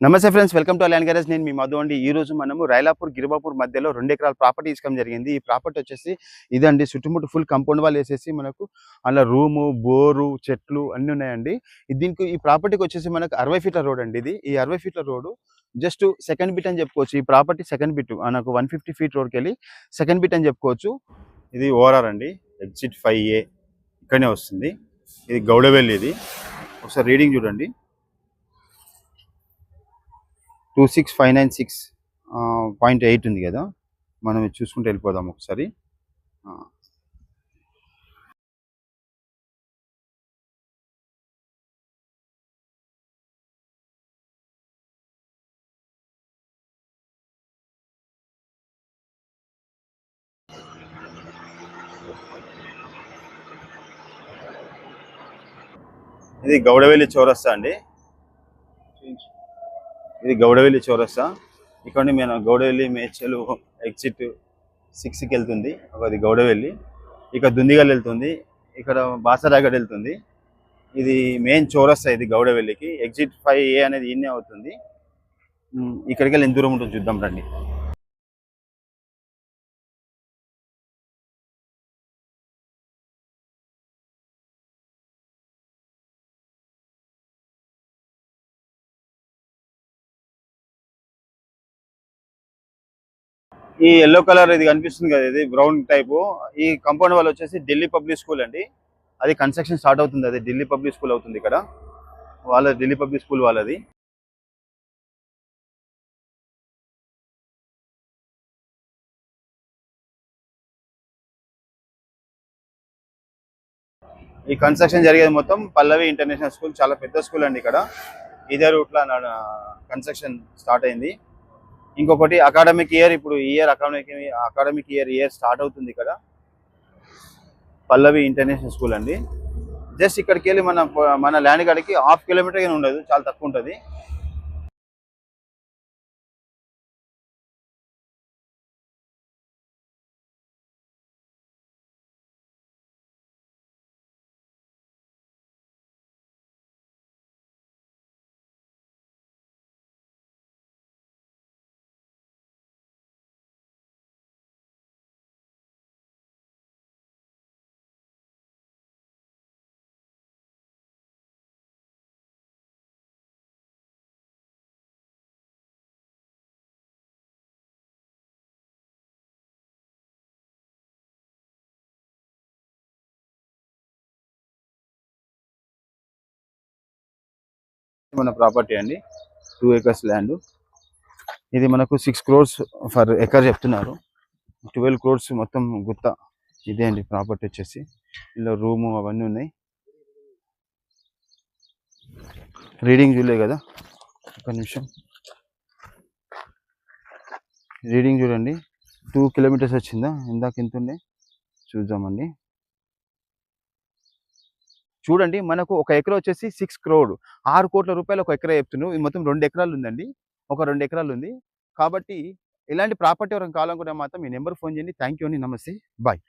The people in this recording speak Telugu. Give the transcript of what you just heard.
నమస్తే friends, welcome to land garage. నేను మీ మధు అండి. ఈ రోజు మనము రైలాపూర్ గిరిబాపూర్ మధ్యలో 2 ఎకరాల ప్రాపర్టీ ఇసుకోవడం జరిగింది. ఈ ప్రాపర్టీ వచ్చేసి ఇదండి. చుట్టుముట్టు ఫుల్ కాంపౌండ్ వాల్ వేసేసి మనకు అలా రూము, బోరు, చెట్లు అన్నీ ఉన్నాయండి. దీనికి ఈ ప్రాపర్టీకి వచ్చేసి మనకు 60 ఫీట్ల రోడ్ అండి. ఈ 60 ఫీట్ల రోడ్డు జస్ట్ సెకండ్ బిట్ అని చెప్పుకోవచ్చు. ఈ ప్రాపర్టీ సెకండ్ బిట్ మనకు 150 ఫీట్ రోడ్కి వెళ్ళి సెకండ్ బిట్ అని చెప్పుకోవచ్చు. ఇది ఓఆర్ఆర్ అండి. ఎగ్జిట్ 5A ఇక్కడనే వస్తుంది. ఇది గౌడవెల్లి. ఇది ఒకసారి రీడింగ్ చూడండి. 26596.8 ఉంది కదా. మనం చూసుకుంటూ వెళ్ళిపోదాం ఒకసారి. ఇది గౌడవెల్లి చౌరస్తా అండి. ఇది గౌడవెల్లి చౌరస్తా. ఇక్కడ నేను గౌడవెల్లి మేడ్చలు ఎగ్జిట్ 6కి వెళ్తుంది. అది గౌడవెల్లి. ఇక్కడ దుందిగల్ వెళ్తుంది. ఇక్కడ బాసరాగడ్ వెళ్తుంది. ఇది మెయిన్ చౌరస్తా. ఇది గౌడవెల్లికి ఎగ్జిట్ 5A అనేది ఈయనే అవుతుంది. ఇక్కడికి వెళ్ళి ఎంత దూరం ఉంటుంది చూద్దాం రండి. ఈ ఎల్లో కలర్ ఇది కనిపిస్తుంది కదా, ఇది బ్రౌన్ టైపు. ఈ కాంపౌండ్ వాల్ వచ్చేసి ఢిల్లీ పబ్లిక్ స్కూల్ అండి. అది కన్స్ట్రక్షన్ స్టార్ట్ అవుతుంది. అది ఢిల్లీ పబ్లిక్ స్కూల్ అవుతుంది. ఇక్కడ వాళ్ళ ఢిల్లీ పబ్లిక్ స్కూల్ వాళ్ళది. ఈ కన్స్ట్రక్షన్ జరిగేది మొత్తం పల్లవి ఇంటర్నేషనల్ స్కూల్. చాలా పెద్ద స్కూల్ అండి. ఇక్కడ ఇదే రూట్లో కన్స్ట్రక్షన్ స్టార్ట్ అయింది. ఇంకొకటి అకాడమిక్ ఇయర్, ఇప్పుడు అకాడమిక్ ఇయర్ స్టార్ట్ అవుతుంది. ఇక్కడ పల్లవి ఇంటర్నేషనల్ స్కూల్ అండి. జస్ట్ ఇక్కడికి వెళ్ళి మన ల్యాండ్ కాడికి 1/2 కిలోమీటర్ ఉండదు, చాలా తక్కువ ఉంటుంది. మన ప్రాపర్టీ అండి. 2 acres ల్యాండ్. ఇది మనకు 6 crores ఫర్ ఎకర్ చెప్తున్నారు. 12 crores మొత్తం గుత్త. ఇదే అండి ప్రాపర్టీ వచ్చేసి. ఇలా రూము అవన్నీ ఉన్నాయి. రీడింగ్ చూడలేదు కదా, ఒక నిమిషం. రీడింగ్ చూడండి. 2 kilometers వచ్చిందా, ఇందాక ఎంత ఉండే చూద్దామండి. చూడండి, మనకు ఒక ఎకరా వచ్చేసి 6 crore, 6 కోట్ల రూపాయలు ఒక ఎకరా చెప్తున్నావు. ఇది మొత్తం 2 ఎకరాలు ఉందండి. ఒక 2 ఎకరాలు ఉంది. కాబట్టి ఇలాంటి ప్రాపర్టీ ఎవరైనా కావాలనుకుంటే మాత్రం మీ నెంబర్ ఫోన్ చేయండి. థ్యాంక్ యూ అండి. నమస్తే, బాయ్.